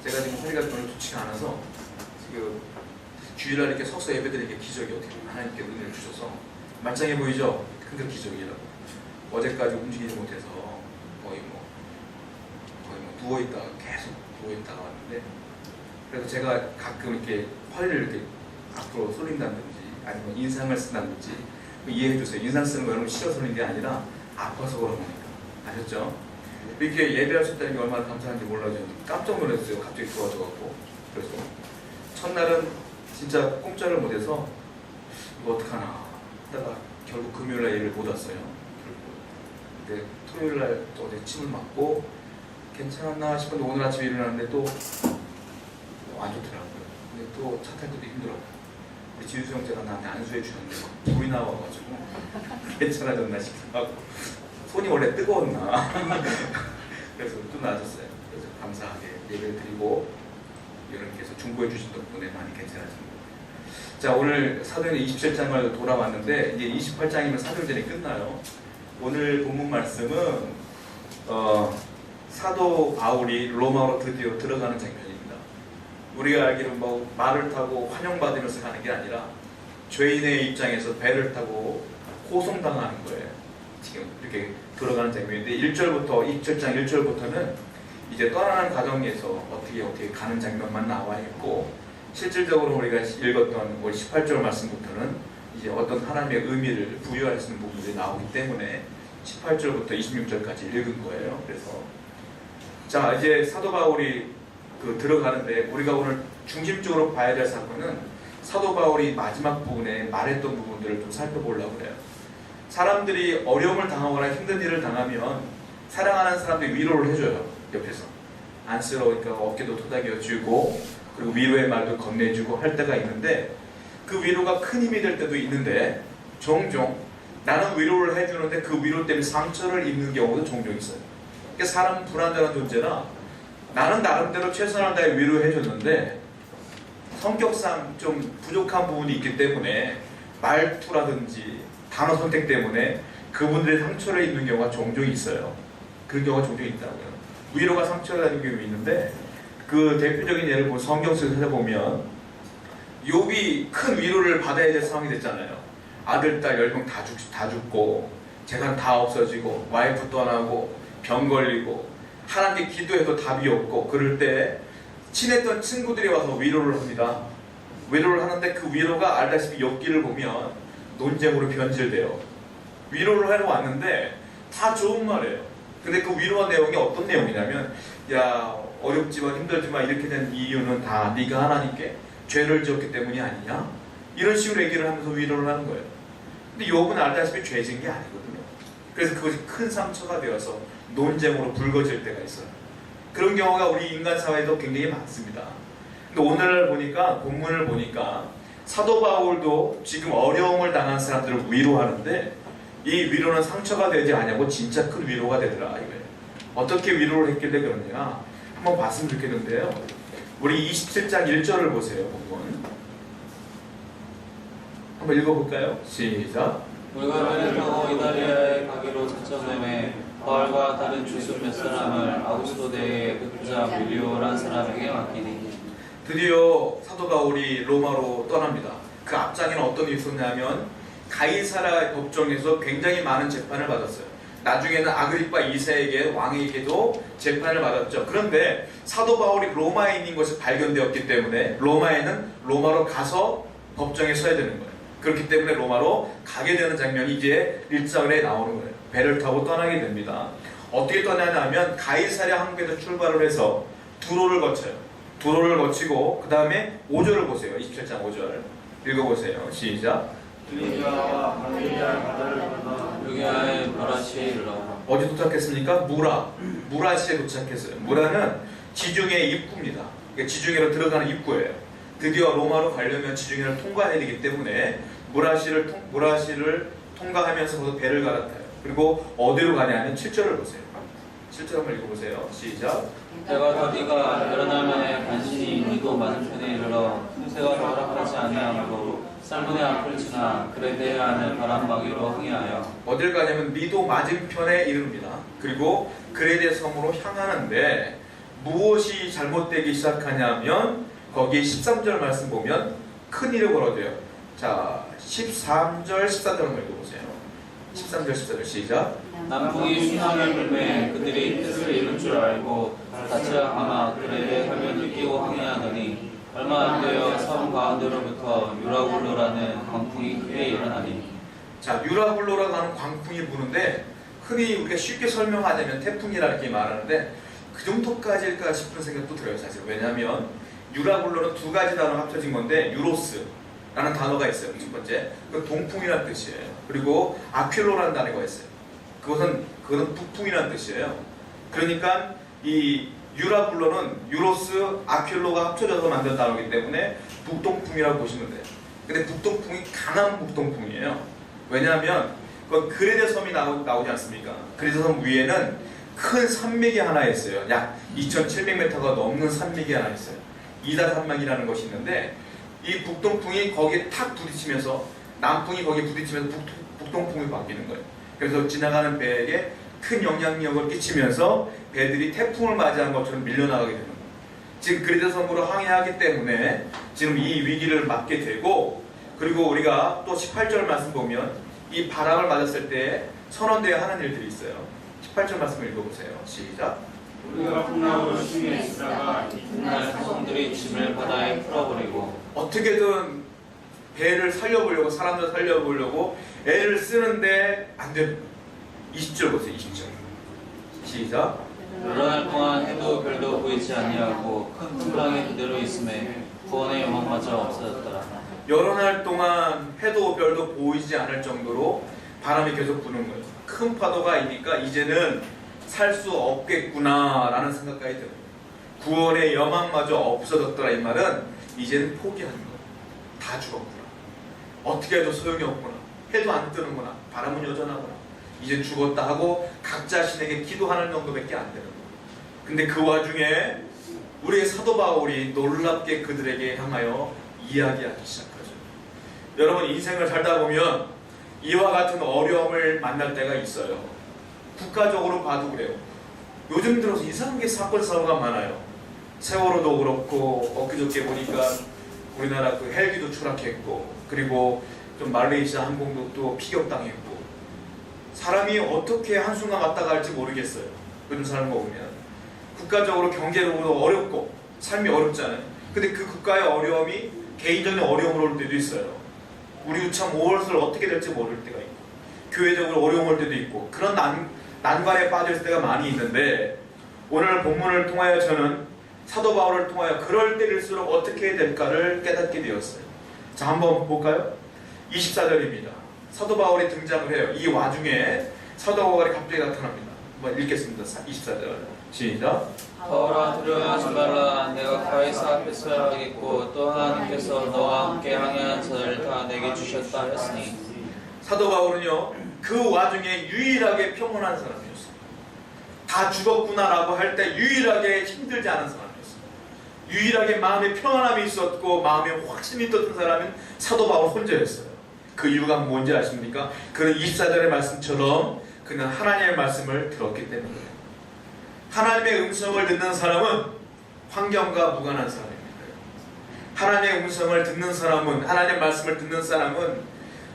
제가 지금 허리가 별로 좋지가 않아서 지금 주일날 이렇게 서서 예배드리는 게 기적이 어떻게 보면 하나님께 은혜를 주셔서 말짱해 보이죠? 그게 기적이라고. 어제까지 움직이지 못해서 거의 뭐 누워있다가 계속 누워있다가 왔는데, 그래서 제가 가끔 이렇게 허리를 이렇게 앞으로 쏠린다든지 아니면 인상을 쓴다든지 이해해 주세요. 인상 쓰는 거 여러분 싫어서 그런 게 아니라 아파서 그런 거니까. 아셨죠? 이렇게 예배하셨다는 게 얼마나 감사한지 몰라요. 깜짝 놀랐어요. 갑자기 좋아져갖고. 그래서 첫날은 진짜 꼼짝을 못해서 이거 어떡하나 하다가 결국 금요일날 예배를 못 왔어요. 근데 토요일날 또 어제 침을 맞고 괜찮았나 싶은데 오늘 아침에 일어났는데 또 안 좋더라고요. 근데 또 차 탈 때도 힘들었고, 우리 지우수 형제가 나한테 안수해 주셨는데 막 불이 나와가지고 괜찮아졌나 싶기도 하고, 손이 원래 뜨거웠나 그래서 좀 나아졌어요. 그래서 감사하게 예배를 드리고 여러분께서 중보해 주신 덕분에 많이 괜찮아집니다. 자, 오늘 사도행전 27장을 돌아왔는데 이제 28장이면 사도행전이 끝나요. 오늘 본문 말씀은 사도 바울이 로마로 드디어 들어가는 장면입니다. 우리가 알기로 뭐 말을 타고 환영받으면서 가는 게 아니라 죄인의 입장에서 배를 타고 호송당하는 거예요. 지금 이렇게 들어가는 장면인데 1절부터 27장 1절부터는 이제 떠나는 과정에서 어떻게 가는 장면만 나와 있고, 실질적으로 우리가 읽었던 우리 18절 말씀부터는 이제 어떤 하나님의 의미를 부여할 수 있는 부분들이 나오기 때문에 18절부터 26절까지 읽은 거예요. 그래서 자, 이제 사도 바울이 들어가는데 우리가 오늘 중심적으로 봐야 될 사건은 사도 바울이 마지막 부분에 말했던 부분들을 좀 살펴보려고 그래요. 사람들이 어려움을 당하거나 힘든 일을 당하면 사랑하는 사람들이 위로를 해줘요. 옆에서 안쓰러우니까 어깨도 토닥여주고 그리고 위로의 말도 건네주고 할 때가 있는데, 그 위로가 큰 힘이 될 때도 있는데 종종 나는 위로를 해주는데 그 위로 때문에 상처를 입는 경우도 종종 있어요. 그러니까 사람은 불완전한 존재라 나는 나름대로 최선을 다해 위로해줬는데 성격상 좀 부족한 부분이 있기 때문에 말투라든지 단어 선택 때문에 그분들의 상처를 입는 경우가 종종 있어요. 그런 경우가 종종 있다고요. 위로가 상처를 입는 경우가 있는데, 그 대표적인 예를 보면 성경 속에서 찾아보면 욥이 큰 위로를 받아야 될 상황이 됐잖아요. 아들, 딸 10명 다 죽고 재산 다 없어지고 와이프 떠나고 병 걸리고 하나님께 기도해도 답이 없고, 그럴 때 친했던 친구들이 와서 위로를 합니다. 위로를 하는데 그 위로가 알다시피 욥기를 보면 논쟁으로 변질돼요. 위로를 하러 왔는데 다 좋은 말이에요. 근데 그 위로한 내용이 어떤 내용이냐면, 야, 어렵지만 힘들지만 이렇게 된 이유는 다 네가 하나님께 죄를 지었기 때문이 아니냐? 이런 식으로 얘기를 하면서 위로를 하는 거예요. 근데 욥은 알다시피 죄 지은 게 아니거든요. 그래서 그것이 큰 상처가 되어서 논쟁으로 불거질 때가 있어요. 그런 경우가 우리 인간 사회에도 굉장히 많습니다. 근데 오늘 보니까, 본문을 보니까 사도 바울도 지금 어려움을 당한 사람들을 위로하는데 이 위로는 상처가 되지 않냐고 진짜 큰 위로가 되더라 이거예요. 어떻게 위로를 했길래 그러냐 한번 봤으면 좋겠는데요. 우리 27장 1절을 보세요. 본문 한번 읽어볼까요? 시작. 우리가 배를 타고 이달리아에 가기로 작정함에 바울과 다른 주수 몇 사람을 아우구스도대의 부자 윌리오란 사람에게 맡기니. 드디어 사도 바울이 로마로 떠납니다. 그 앞장에는 어떤 일이 있었냐면 가이사라 법정에서 굉장히 많은 재판을 받았어요. 나중에는 아그리파 2세에게 왕에게도 재판을 받았죠. 그런데 사도 바울이 로마인인 것이 발견되었기 때문에 로마에는 로마로 가서 법정에 서야 되는 거예요. 그렇기 때문에 로마로 가게 되는 장면이 이제 1절에 나오는 거예요. 배를 타고 떠나게 됩니다. 어떻게 떠나냐면 가이사랴 항구에서 출발을 해서 두로를 거쳐요. 두로를 거치고 그 다음에 5절을 보세요. 27장 5절 읽어보세요. 시작. 루기아와 갈릴리아 바다를 건너 루기아의 무라시에 이르러. 어디 도착했습니까? 무라시에 도착했어요. 무라는 지중해 입구입니다. 그러니까 지중해로 들어가는 입구예요. 드디어 로마로 가려면 지중해를 통과해야 되기 때문에 무라시를 통과하면서 거기서 배를 갈아타요. 그리고 어디로 가냐면 7절을 보세요. 7절 한번 읽어보세요. 시작. 때가 더디가 여러 날 만에 간신히 니도 맞은편에 이르러 새가 허락하지 아니하므로 살문의 앞을 지나 그레데 안을 바람막이로 항해하여. 어딜 가냐면 니도 맞은편에 이릅니다. 그리고 그레데 섬으로 향하는데 무엇이 일이 잘못되기 시작하냐면 거기 13절 말씀 보면 큰 일이 벌어져요. 자, 13절 14절 한번 읽어보세요. 13절 14절 시작. 남풍이 순항에 불매 그들이 뜻을 이룰 줄 알고 다채 아마 그래 하면 느끼고 항해하더니 얼마 안 되어 섬 가운데로부터 유라굴로라는 광풍이 크게 일어나니. 자, 유라굴로라고 하는 광풍이 부는데 흔히 우리가 쉽게 설명하자면 태풍이라 이렇게 말하는데 그 정도까지일까 싶은 생각도 들어요, 사실. 왜냐하면 유라굴로는 두 가지 단어가 합쳐진 건데 유로스라는 단어가 있어요. 첫 번째, 그 동풍이라는 뜻이에요. 그리고 아퀼로라는 단어가 있어요. 그것은 북풍이라는 뜻이에요. 그러니까 이 유라굴로는 유로스, 아퀼로가 합쳐져서 만든 단어이기 때문에 북동풍이라고 보시면 돼요. 근데 북동풍이 강한 북동풍이에요. 왜냐하면 그 그레데 섬이 나오지 않습니까? 그레데 섬 위에는 큰 산맥이 하나 있어요. 약 2,700m가 넘는 산맥이 하나 있어요. 이다 산맥이라는 것이 있는데 이 북동풍이 거기에 탁 부딪히면서 남풍이 거기에 부딪히면서 북동풍이 바뀌는 거예요. 그래서 지나가는 배에게 큰 영향력을 끼치면서 배들이 태풍을 맞이한 것처럼 밀려나가게 되는 거예요. 지금 그레데 섬으로 항해하기 때문에 지금 이 위기를 맞게 되고, 그리고 우리가 또 18절 말씀 보면 이 바람을 맞았을 때 선원되어 하는 일들이 있어요. 18절 말씀을 읽어보세요. 시작. 우리가 풍랑으로 심히 있다가 이튿날 사람들이 짐을 바다에 풀어버리고 어떻게든 배를 살려보려고, 사람들 살려보려고 애를 쓰는데 안 되는 거예요. 20절 보세요. 20절 시작. 여러 날 동안 해도 별도 보이지 아니하고 큰 풍랑이 그대로 있음에 구원의 영광마저 없어졌더라. 여러 날 동안 해도 별도 보이지 않을 정도로 바람이 계속 부는 거예요. 큰 파도가 있으니까 이제는 살 수 없겠구나 라는 생각까지 들어요. 구원의 여망마저 없어졌더라. 이 말은 이제는 포기하는 거예요. 다 죽었구나. 어떻게 해도 소용이 없구나. 해도 안 뜨는구나. 바람은 여전하구나. 이제 죽었다 하고 각 자신에게 기도하는 정도밖에 안 되는 거예요. 근데 그 와중에 우리의 사도 바울이 놀랍게 그들에게 향하여 이야기하기 시작하죠. 여러분, 인생을 살다 보면 이와 같은 어려움을 만날 때가 있어요. 국가적으로 봐도 그래요. 요즘 들어서 이상한 게 사건 사고가 많아요. 세월호도 그렇고 엊그저께 보니까 우리나라 그 헬기도 추락했고, 그리고 좀 말레이시아 항공도 또 피격당했고, 사람이 어떻게 한순간 왔다 갈지 모르겠어요. 요즘 사는 거 보면 국가적으로 경제적으로 어렵고 삶이 어렵잖아요. 근데 그 국가의 어려움이 개인적인 어려움으로 올 때도 있어요. 우리도 참 무엇을 어떻게 될지 모를 때가 있고, 교회적으로 어려움 올 때도 있고, 그런 난관에 빠져 있을 때가 많이 있는데, 오늘 본문을 통하여 저는 사도 바울을 통하여 그럴 때일수록 어떻게 해야 될까를 깨닫게 되었어요. 자, 한번 볼까요? 24절입니다. 사도 바울이 등장을 해요. 이 와중에 사도 바울이 갑자기 나타납니다. 한번 읽겠습니다. 24절 시작. 바울아, 두려워하지 말라. 내가 가이사 앞에 서야 하겠고 또 하나님께서 너와 함께 항해한 자를 다 내게 주셨다 했으니. 사도 바울은요, 그 와중에 유일하게 평온한 사람이었어요. 다 죽었구나라고 할 때 유일하게 힘들지 않은 사람이었어요. 유일하게 마음에 평안함이 있었고 마음에 확신이 있었던 사람은 사도 바울 혼자였어요. 그 이유가 뭔지 아십니까? 그는 24절의 말씀처럼 그는 하나님의 말씀을 들었기 때문이에요. 하나님의 음성을 듣는 사람은 환경과 무관한 사람입니다. 하나님의 음성을 듣는 사람은, 하나님의 말씀을 듣는 사람은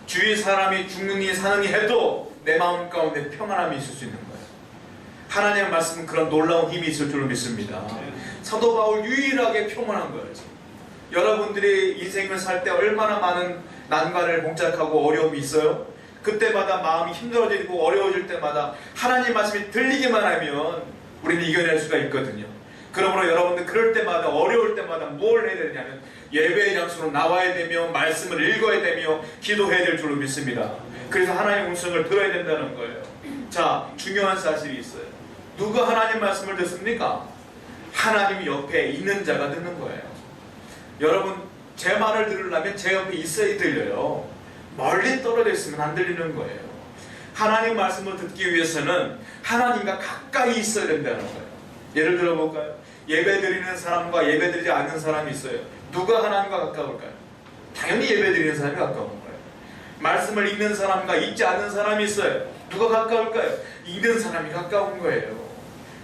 주위 사람이 죽느니 사느니 해도 내 마음 가운데 평안함이 있을 수 있는 거예요. 하나님의 말씀은 그런 놀라운 힘이 있을 줄 믿습니다. 사도 바울 유일하게 평안한 거예요. 여러분들이 인생을 살 때 얼마나 많은 난관을 봉착하고 어려움이 있어요? 그때마다 마음이 힘들어지고 어려워질 때마다 하나님 말씀이 들리기만 하면 우리는 이겨낼 수가 있거든요. 그러므로 여러분들 그럴 때마다, 어려울 때마다 뭘 해야 되냐면 예배의 장소로 나와야 되며 말씀을 읽어야 되며 기도해야 될 줄로 믿습니다. 그래서 하나님의 음성을 들어야 된다는 거예요. 자, 중요한 사실이 있어요. 누가 하나님 말씀을 듣습니까? 하나님 옆에 있는 자가 듣는 거예요. 여러분, 제 말을 들으려면 제 옆에 있어야 들려요. 멀리 떨어져 있으면 안 들리는 거예요. 하나님 말씀을 듣기 위해서는 하나님과 가까이 있어야 된다는 거예요. 예를 들어 볼까요? 예배 드리는 사람과 예배 드리지 않는 사람이 있어요. 누가 하나님과 가까울까요? 당연히 예배 드리는 사람이 가까운 거예요. 말씀을 읽는 사람과 읽지 않는 사람이 있어요. 누가 가까울까요? 읽는 사람이 가까운 거예요.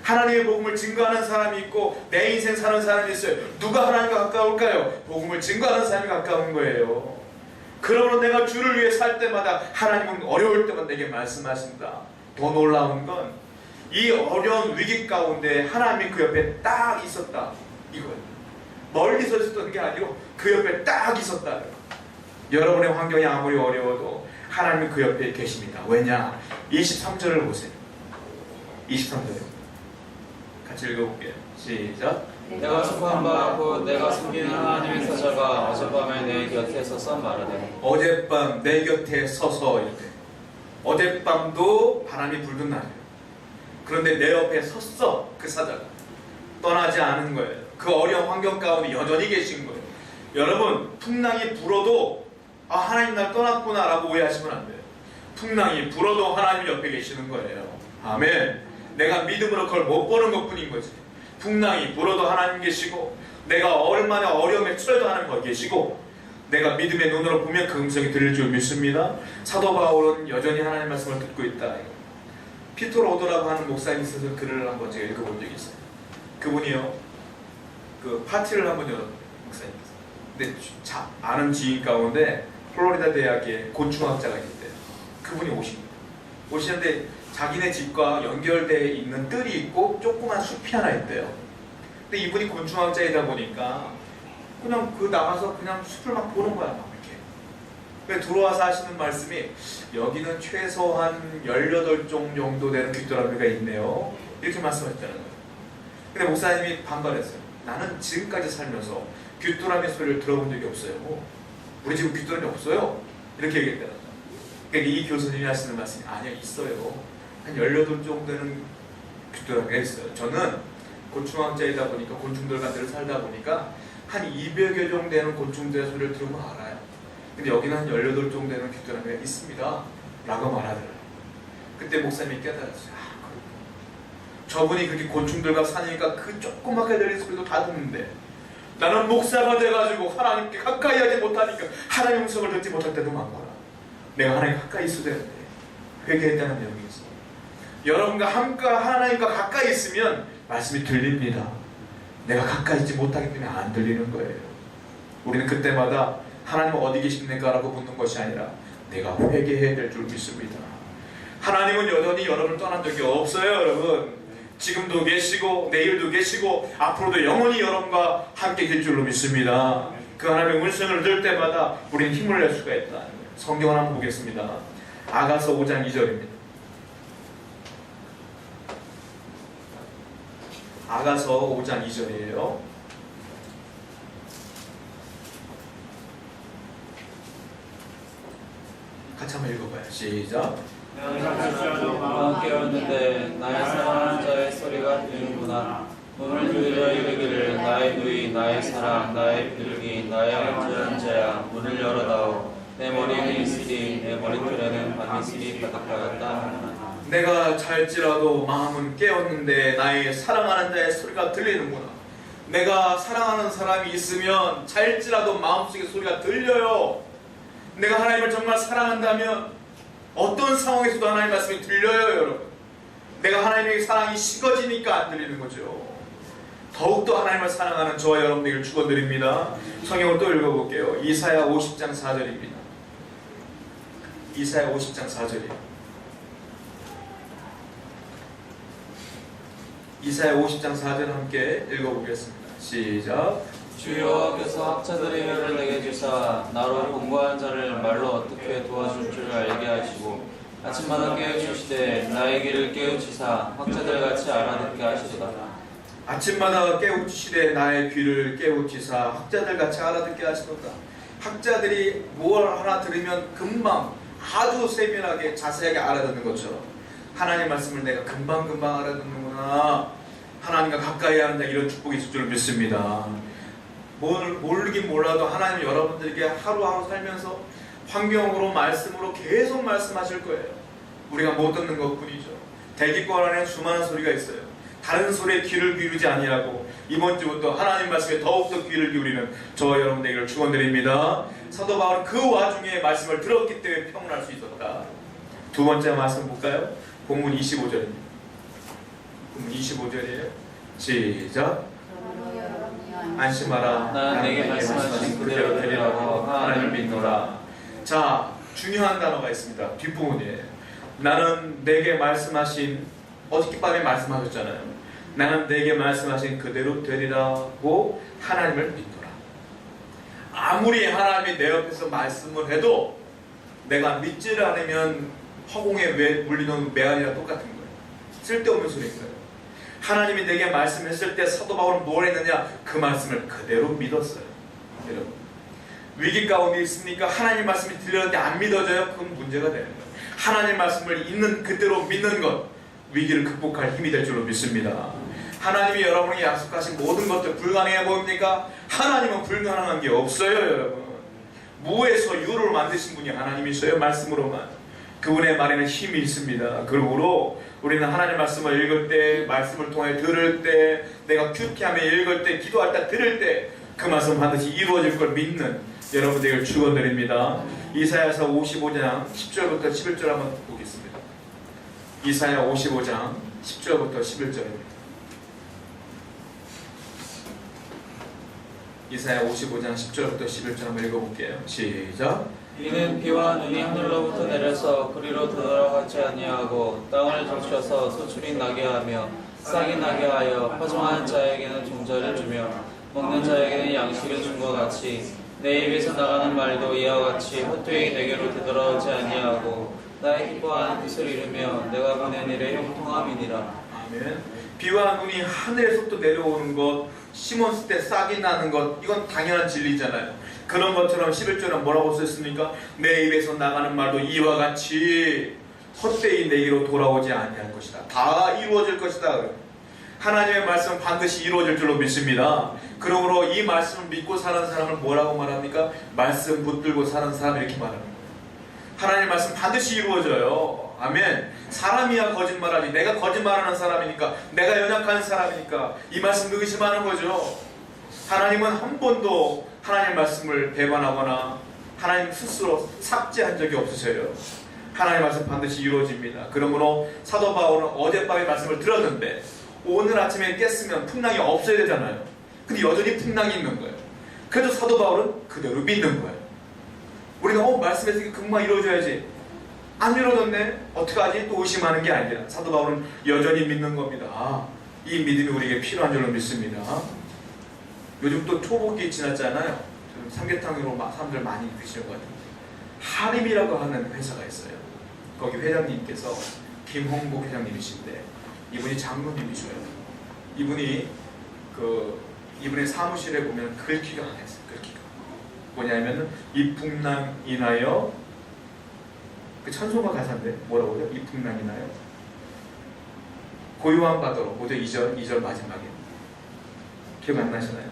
하나님의 복음을 증거하는 사람이 있고 내 인생 사는 사람이 있어요. 누가 하나님과 가까울까요? 복음을 증거하는 사람이 가까운 거예요. 그러므로 내가 주를 위해 살 때마다 하나님은 어려울 때마다 내게 말씀하신다. 더 놀라운 건 이 어려운 위기 가운데 하나님이 그 옆에 딱 있었다 이거예요. 멀리서 있었던 게 아니고 그 옆에 딱 있었다. 여러분의 환경이 아무리 어려워도 하나님은 그 옆에 계십니다. 왜냐? 23절을 보세요. 23절에 같이 읽어볼게요. 시작. 내가 속한 바 곧 내가 숨기는 하나님의 사자가 어젯밤에 내 곁에 서서 말하되 어젯밤 내 곁에 서서 이렇게 어젯밤도 바람이 불던 날이에요. 그런데 내 옆에 섰어. 그 사자가 떠나지 않은 거예요. 그 어려운 환경 가운데 여전히 계신 거예요. 여러분 풍랑이 불어도 아 하나님 날 떠났구나 라고 오해하시면 안 돼요. 풍랑이 불어도 하나님 옆에 계시는 거예요. 아멘. 내가 믿음으로 그걸 못 보는 것 뿐인 거지. 풍랑이 불어도 하나님 계시고 내가 얼마나 어려움에 처해도 하나님 거기 계시고 내가 믿음의 눈으로 보면 그 음성이 들릴 줄 믿습니다. 사도 바울은 여전히 하나님의 말씀을 듣고 있다. 피터 로더라고 하는 목사님이 있어서 글을 한번 제가 읽어본 적이 있어요. 그분이요 그 파티를 한번 열었어요. 목사님께서. 근데 아는 지인 가운데 플로리다 대학에 곤충학자가 있대요. 그분이 오시는데 자기네 집과 연결되어 있는 뜰이 있고 조그만 숲이 하나 있대요. 근데 이분이 곤충학자이다 보니까 그냥 그 나가서 그냥 숲을 막 보는 거야. 막 이렇게. 근데 들어와서 하시는 말씀이 여기는 최소한 18종 정도 되는 귀뚜라미가 있네요. 이렇게 말씀하셨다는 거예요. 근데 목사님이 반발했어요. 나는 지금까지 살면서 귀뚜라미 소리를 들어본 적이 없어요. 우리 집은 귀뚜라미 없어요. 이렇게 얘기했다는 거예요. 그러니까 이 교수님이 하시는 말씀이 아니요 있어요. 한 18종 되는 귀뚜라미가 있어요. 저는 곤충학자이다 보니까 곤충들 같은 데 살다 보니까 한 200여 종 되는 곤충들의 소리를 들으면 알아요. 근데 여기는 한 18종 되는 귀뚜라미가 있습니다 라고 말하더라고요. 그때 목사님이 깨달았어요. 아, 그렇구나. 저분이 그렇게 곤충들과 사니까 그 조그맣게 들리는 소리도 다 듣는데 나는 목사가 돼가지고 하나님께 가까이 하지 못하니까 하나님의 음성을 듣지 못할 때도 많구나. 내가 하나님 가까이 있어야 되는데 회개했다는 내용이 있어요. 여러분과 하나님과 가까이 있으면 말씀이 들립니다. 내가 가까이 있지 못하기 때문에 안 들리는 거예요. 우리는 그때마다 하나님은 어디 계십니까? 라고 묻는 것이 아니라 내가 회개해야 될 줄 믿습니다. 하나님은 여전히 여러분을 떠난 적이 없어요. 여러분 지금도 계시고 내일도 계시고 앞으로도 영원히 여러분과 함께 계실 줄로 믿습니다. 그 하나님의 음성을 들을 때마다 우리는 힘을 낼 수가 있다. 성경을 한번 보겠습니다. 아가서 5장 2절입니다. 아가서 5장 2절이에요. 같이 한번 읽어봐요. 시작. 내가 깨었는데 나의 사랑하는 자의 소리가 들리는구나. 문을 두드려 이르기를 나의 누이 나의 사랑 나의 비둘기 나의 안전한 자야 문을 열어다오. 내 머리는 있으리 내 머리털에는 반드시 가득하였다. 내가 잘지라도 마음은 깨었는데 나의 사랑하는 자의 소리가 들리는구나. 내가 사랑하는 사람이 있으면 잘지라도 마음속에 소리가 들려요. 내가 하나님을 정말 사랑한다면 어떤 상황에서도 하나님 말씀이 들려요. 여러분 내가 하나님의 사랑이 식어지니까 안 들리는 거죠. 더욱더 하나님을 사랑하는 저와 여러분에게 축원드립니다. 성경을 또 읽어볼게요. 이사야 50장 4절입니다. 이사야 50장 4절이에요. 이사야 50장 4절 함께 읽어보겠습니다. 시작. 주 여호와께서 학자들의 혀를 내게 주사 나로 공부한 자를 말로 어떻게 도와줄 줄 알게 하시고 아침마다 깨우치시되 나의 귀를 깨우치사 학자들같이 알아듣게 하시도다. 아침마다 깨우치시되 나의 귀를 깨우치사 학자들같이 알아듣게 하시도다. 학자들이 뭘 하나 들으면 금방 아주 세밀하게 자세하게 알아듣는 것처럼 하나님 말씀을 내가 금방금방 알아듣는구나. 하나님과 가까이 하는 자 이런 축복이 있을 줄 믿습니다. 모르긴 몰라도 하나님 여러분들에게 하루하루 살면서 환경으로 말씀으로 계속 말씀하실 거예요. 우리가 못 듣는 것뿐이죠. 대기권 안에 수많은 소리가 있어요. 다른 소리에 귀를 기울이지 아니하고 이번 주부터 하나님 말씀에 더욱더 귀를 기울이는 저와 여러분들에게 축원드립니다. 사도 바울은 그 와중에 말씀을 들었기 때문에 평온할 수 있었다. 두 번째 말씀 볼까요? 본문 25절입니다. 그럼 25절이에요. 시작. 그러므로 여러분이 안심하라. 나는 내게 말씀하신 그대로 되리라고 하나님을 믿노라. 자, 중요한 단어가 있습니다. 뒷부분이에요. 나는 내게 말씀하신, 어저께 밤에 말씀하셨잖아요. 나는 내게 말씀하신 그대로 되리라고 하나님을 믿노라. 아무리 하나님이 내 옆에서 말씀을 해도 내가 믿지를 않으면 허공에 물리는 매아리랑 똑같은 거예요. 쓸데없는 소리인 거예요. 하나님이 내게 말씀했을 때 사도 바울은 뭘 했느냐? 그 말씀을 그대로 믿었어요. 여러분, 위기 가운데 있으니까 하나님 말씀이 들렸는데 안 믿어져요? 그건 문제가 되는 거예요. 하나님 말씀을 있는 그대로 믿는 것, 위기를 극복할 힘이 될 줄로 믿습니다. 하나님이 여러분에게 약속하신 모든 것들 불가능해 보입니까? 하나님은 불가능한 게 없어요, 여러분. 무에서 유를 만드신 분이 하나님이셔요. 말씀으로만. 그분의 말에는 힘이 있습니다. 그러므로 우리는 하나님 말씀을 읽을 때, 말씀을 통해 들을 때, 내가 큐티하며 읽을 때, 기도할 때, 들을 때 그 말씀 반드시 이루어질 걸 믿는 여러분들에게 축원드립니다. 이사야서 55장 10절부터 11절 한번 보겠습니다. 이사야 55장 10절부터 11절입니다. 이사야 55장 10절부터 11절 한번 읽어볼게요. 시작. 이는 비와 눈이 하늘로부터 내려서 그리로 들어가지 아니하고 땅을 적셔서 소출이 나게 하며 싹이 나게 하여 허정한 자에게는 종자를 주며 먹는 자에게는 양식을 준 것 같이 내 입에서 나가는 말도 이와 같이 헛되이 내게로 되돌아오지 아니하고 나의 기뻐하는 뜻을 이루며 내가 보낸 일의 형통함이니라. 아멘. 비와 눈이 하늘에서부터 내려오는 것, 심었을 때 싹이 나는 것, 이건 당연한 진리잖아요. 그런 것처럼 11절은 뭐라고 썼습니까? 내 입에서 나가는 말도 이와 같이 헛되이 내게로 돌아오지 아니할 것이다. 다 이루어질 것이다. 하나님의 말씀은 반드시 이루어질 줄로 믿습니다. 그러므로 이 말씀을 믿고 사는 사람을 뭐라고 말합니까? 말씀 붙들고 사는 사람, 이렇게 말합니다. 하나님의 말씀 반드시 이루어져요. 아멘. 사람이야 거짓말하지. 내가 거짓말하는 사람이니까, 내가 연약한 사람이니까 이 말씀 의심하는 거죠. 하나님은 한 번도 하나님 말씀을 배반하거나 하나님 스스로 삭제한 적이 없으셔요. 하나님 말씀 반드시 이루어집니다. 그러므로 사도 바울은 어젯밤에 말씀을 들었는데 오늘 아침에 깼으면 풍랑이 없어야 되잖아요. 근데 여전히 풍랑이 있는 거예요. 그래도 사도 바울은 그대로 믿는 거예요. 우리는 말씀에서 금방 이루어져야지, 안 이루어졌네, 어떡하지? 또 의심하는 게 아니라 사도 바울은 여전히 믿는 겁니다. 이 믿음이 우리에게 필요한 줄로 믿습니다. 요즘 또 초복이 지났잖아요. 삼계탕으로 사람들 많이 드시는 것 같아요. 하림이라고 하는 회사가 있어요. 거기 회장님께서 김홍복 회장님이신데 이분이 장로님이셔요. 이분의 사무실에 보면 글귀가 하나 있어요. 글귀가 뭐냐면은 이풍랑 인하여, 그 찬송가 가사인데 뭐라고 해요? 이풍랑 인하여 고요한 바다로, 모두 2절 마지막에 기억 안 나시나요?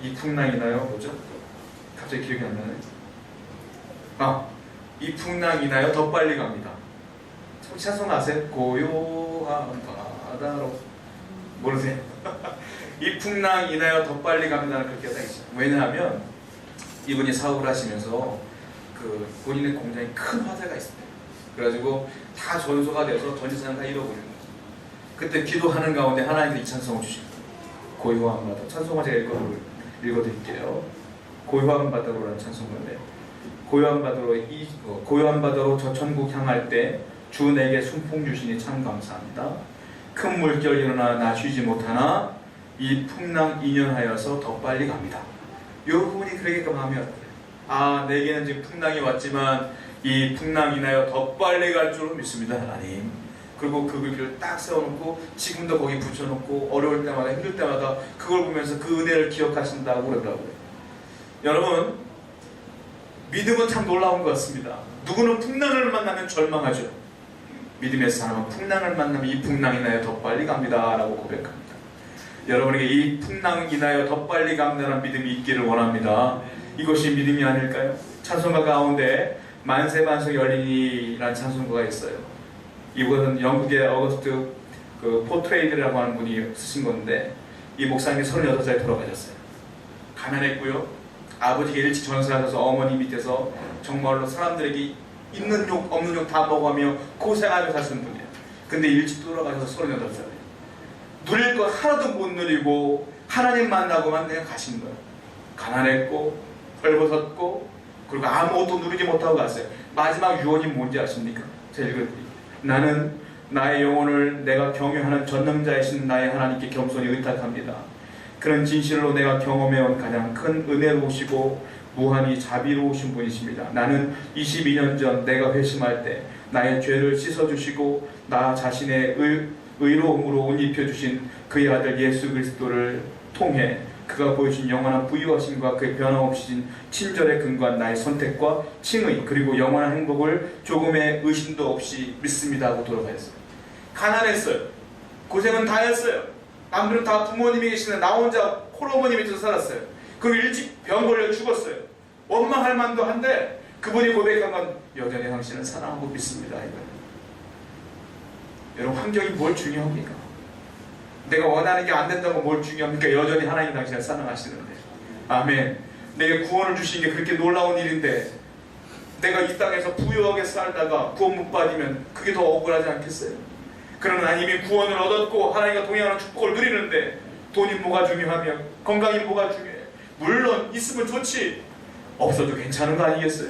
이풍랑 인하여 뭐죠? 갑자기 기억이 안 나네. 이풍랑 인하여 더 빨리 갑니다. 찬송 아세요? 고요한 바다로, 모르세요? 이 풍랑 인하여 더 빨리 갑니다는 그렇게 딱 있어요. 왜냐하면 이분이 사업을 하시면서 본인의 공장에 큰 화재가 있습니다. 그래가지고 다 전소가 돼서 전재산을 다 잃어버린 거예요. 그때 기도하는 가운데 하나님이 이 찬송을 주신 거예요. 고요한 바다. 찬송을 제가 읽어드릴게요. 고요한 바다로라는 찬송인데, 고요한 바다로 저 천국 향할 때 주 내게 순풍 주시니 참 감사합니다. 큰 물결 일어나 나 쉬지 못하나 이 풍랑 인연하여서 더 빨리 갑니다. 이 부분이 그러게끔 하면, 내게는 지금 풍랑이 왔지만 이 풍랑 인하여 더 빨리 갈 줄로 믿습니다, 하나님. 그리고 그 글귀를 딱 세워놓고 지금도 거기 붙여놓고 어려울 때마다, 힘들 때마다 그걸 보면서 그 은혜를 기억하신다고 그러더라고요. 여러분, 믿음은 참 놀라운 것 같습니다. 누구는 풍랑을 만나면 절망하죠. 믿음의 사람은 풍랑을 만나면 이 풍랑 인하여 더 빨리 갑니다 라고 고백합니다. 여러분에게 이 풍랑 인하여 더 빨리 갑니다라는 믿음이 있기를 원합니다. 이것이 믿음이 아닐까요? 찬송가 가운데 만세만석 열리니라는 찬송가가 있어요. 이분은 영국의 어거스트 포트레이드라고 하는 분이 쓰신 건데, 이 목사님이 36살에 돌아가셨어요. 가난했고요. 아버지가 일찍 전사하셔서 어머니 밑에서 정말로 사람들에게 있는 욕 없는 욕 다 먹어가며 고생하며 사시는 분이에요. 근데 일찍 돌아가셔서 38살이에요. 누릴 거 하나도 못 누리고 하나님 만나고만 그냥 가신 거예요. 가난했고 헐벗었고 그리고 아무것도 누리지 못하고 갔어요. 마지막 유언이 뭔지 아십니까? 제가 읽어드릴게요. 나는 나의 영혼을 내가 경유하는 전능자이신 나의 하나님께 겸손히 의탁합니다. 그런 진실로 내가 경험해온 가장 큰 은혜로우시고 무한히 자비로우신 분이십니다. 나는 22년 전 내가 회심할 때 나의 죄를 씻어주시고 나 자신의 의로움으로 옷 입혀주신 그의 아들 예수 그리스도를 통해 그가 보여준 영원한 부유하심과 그의 변함없이신 친절에 근거한 나의 선택과 칭의 그리고 영원한 행복을 조금의 의심도 없이 믿습니다 하고 돌아가셨어요. 가난했어요. 고생은 다 했어요. 남들은 다 부모님이 계시는데 나 혼자 홀어머니 밑에서 살았어요. 그리고 일찍 병 걸려 죽었어요. 원망할 만도 한데 그분이 고백한 건 여전히 당신을 사랑하고 믿습니다. 이거예요. 여러분 환경이 뭘 중요합니까? 내가 원하는 게 안 된다고 뭘 중요합니까? 여전히 하나님 당신을 사랑하시는데. 아멘. 내게 구원을 주신 게 그렇게 놀라운 일인데 내가 이 땅에서 부유하게 살다가 구원 못 받으면 그게 더 억울하지 않겠어요? 그러나 이미 구원을 얻었고 하나님과 동행하는 축복을 누리는데 돈이 뭐가 중요하며 건강이 뭐가 중요해? 물론 있으면 좋지. 없어도 괜찮은 거 아니겠어요?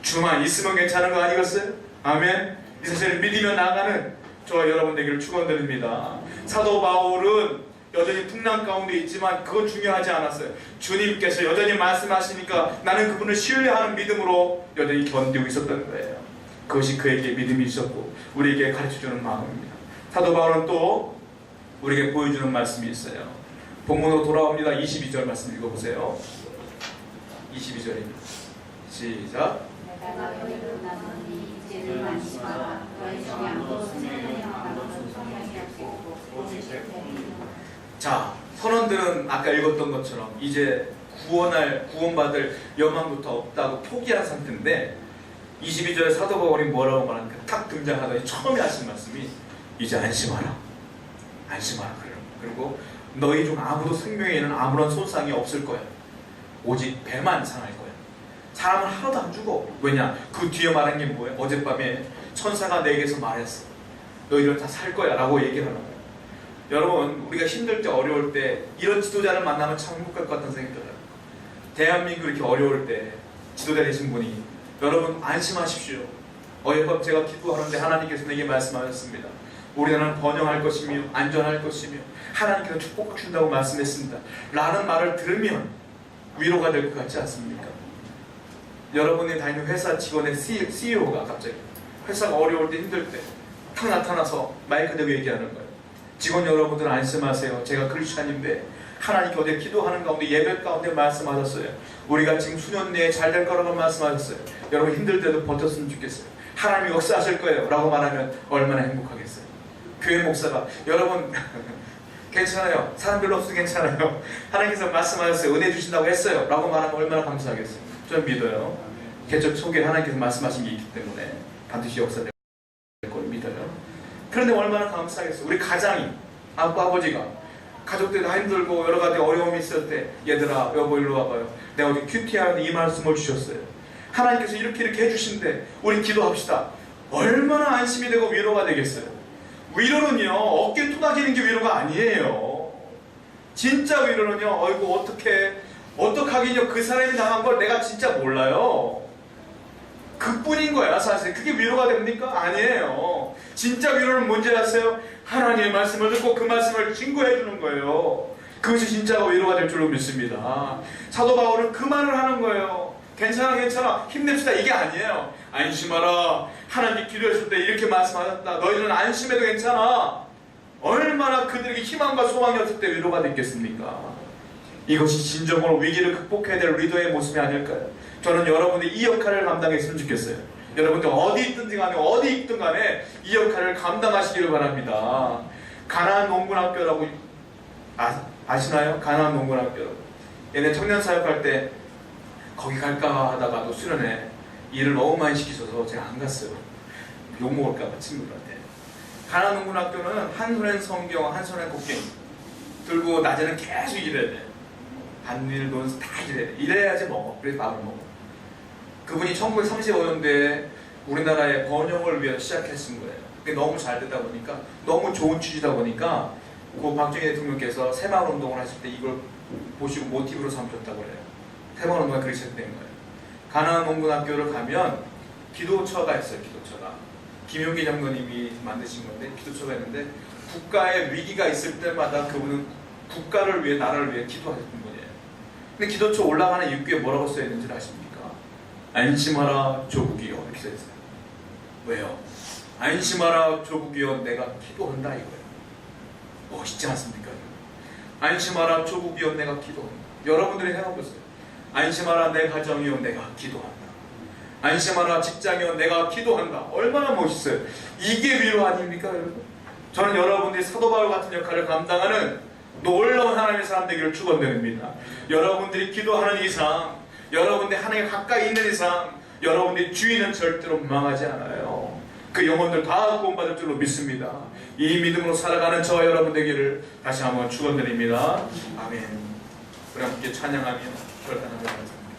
주만 있으면 괜찮은 거 아니겠어요? 아멘. 이 사실을 믿으며 나가는 저와 여러분 되기를 축원드립니다. 사도 바울은 여전히 풍랑 가운데 있지만 그건 중요하지 않았어요. 주님께서 여전히 말씀하시니까 나는 그분을 신뢰하는 믿음으로 여전히 견디고 있었던 거예요. 그것이 그에게 믿음이 있었고 우리에게 가르쳐주는 마음입니다. 사도 바울은 또 우리에게 보여주는 말씀이 있어요. 본문으로 돌아옵니다. 22절 말씀 읽어보세요. 22절입니다. 시작. 내가 너희를 만나니 이제는 안심하라. 너희 중에 아무도 승리를 당하는 성향이 없고 오직 내 자, 선원들은 아까 읽었던 것처럼 이제 구원받을 여망부터 없다고 포기한 상태인데 22절에 사도 바울이 뭐라고 말하니까 탁 등장하더니 처음에 하신 말씀이 이제 안심하라. 안심하라. 그리고 너희 중 아무도 생명에는 아무런 손상이 없을 거야. 오직 배만 상할 거야. 사람은 하나도 안 죽어. 왜냐? 그 뒤에 말한 게 뭐예요? 어젯밤에 천사가 내게서 말했어. 너희들은 다 살 거야 라고 얘기를 하는 거야. 여러분 우리가 힘들 때 어려울 때 이런 지도자를 만나면 참 행복할 것 같다는 생각이 들어요. 대한민국 이렇게 어려울 때 지도자 되신 분이 여러분 안심하십시오. 어젯밤 제가 기도하는데 하나님께서 내게 말씀하셨습니다. 우리나라는 번영할 것이며 안전할 것이며 하나님께서 축복을 준다고 말씀했습니다. 라는 말을 들으면 위로가 될 것 같지 않습니까? 여러분이 다니는 회사 직원의 CEO가 갑자기 회사가 어려울 때 힘들 때 탁 나타나서 마이크 대고 얘기하는 거예요. 직원 여러분들 안심하세요. 제가 크리스찬인데 하나님께 어제 기도하는 가운데 예배 가운데 말씀하셨어요. 우리가 지금 수년 내에 잘 될 거라고 말씀하셨어요. 여러분 힘들 때도 버텼으면 좋겠어요. 하나님이 역사하실 거예요 라고 말하면 얼마나 행복하겠어요. 교회 목사가 여러분 괜찮아요. 사람 별로 없어도 괜찮아요. 하나님께서 말씀하셨어요. 은혜 주신다고 했어요 라고 말하면 얼마나 감사하겠어요. 저는 믿어요. 개척 속에 하나님께서 말씀하신 게 있기 때문에 반드시 역사될 걸 믿어요. 그런데 얼마나 감사하겠어요. 우리 가장이 아버지가 가족 때 다 힘들고 여러 가지 어려움이 있을 때 얘들아 여보 일로 와봐요. 내가 어제 큐티하는데 이 말씀을 주셨어요. 하나님께서 이렇게 해주신데 우리 기도합시다. 얼마나 안심이 되고 위로가 되겠어요. 위로는요 어깨 토닥이는 게 위로가 아니에요. 진짜 위로는요 어이구 어떡하긴요 그 사람이 당한 걸 내가 진짜 몰라요. 그뿐인 거야 사실. 그게 위로가 됩니까? 아니에요. 진짜 위로는 뭔지 아세요? 하나님의 말씀을 듣고 그 말씀을 증거해 주는 거예요. 그것이 진짜 위로가 될 줄로 믿습니다. 사도 바울은 그 말을 하는 거예요. 괜찮아 힘냅시다 이게 아니에요. 안심하라. 하나님 기도했을 때 이렇게 말씀하셨다. 너희들은 안심해도 괜찮아. 얼마나 그들에게 희망과 소망이 없을 때 위로가 됐겠습니까? 이것이 진정으로 위기를 극복해야 될 리더의 모습이 아닐까요? 저는 여러분이 이 역할을 감당했으면 좋겠어요. 여러분들 어디 있든지 간에 어디 있든 간에 이 역할을 감당하시기를 바랍니다. 가나안 농군학교라고 아시나요? 가나안 농군학교. 얘네 청년 사역할 때 거기 갈까 하다가도 수련회 일을 너무 많이 시키셔서 제가 안 갔어요. 욕먹을까 봐 친구들한테. 가나안 농군학교는 한 손엔 성경 한 손엔 곡괭이 들고 낮에는 계속 일해야 돼. 반일 노면서 다 일해야 돼. 일해야지 먹어. 그래서 밥을 먹어. 그분이 1935년도에 우리나라의 번영을 위해서 시작했은 거예요. 그게 너무 잘 되다 보니까, 너무 좋은 취지다 보니까 그 박정희 대통령께서 새마을운동을 하실 때 이걸 보시고 모티브로 삼으셨다고 해요. 새마을운동이 그렇게 시작된 거예요. 가나안 농군학교를 가면 기도처가 있어요. 기도처가 김용기 장로님이 만드신 건데, 기도처가 있는데 국가에 위기가 있을 때마다 그분은 국가를 위해, 나라를 위해 기도하셨던 분이에요. 근데 기도처 올라가는 입구에 뭐라고 써 있는지 아십니까? 안심하라 조국이여, 이렇게 써 있어요. 왜요? 안심하라 조국이여, 내가 기도한다 이거예요. 멋있지 않습니까? 안심하라 조국이여, 내가 기도한다. 여러분들이 생각해보세요. 안심하라 내 가정이여, 내가 기도한다. 안심하라 직장이여, 내가 기도한다. 얼마나 멋있어요. 이게 위로 아닙니까 여러분? 저는 여러분들이 사도 바울 같은 역할을 감당하는 놀라운 하나님의 사람 되기를 축원드립니다. 여러분들이 기도하는 이상, 여러분들이 하나님께 가까이 있는 이상, 여러분들이 주인은 절대로 망하지 않아요. 그 영혼들 다 구원받을 줄로 믿습니다. 이 믿음으로 살아가는 저와 여러분 되기를 다시 한번 축원드립니다. 아멘. 우리 함께 찬양하며 결단하도록 하겠습니다.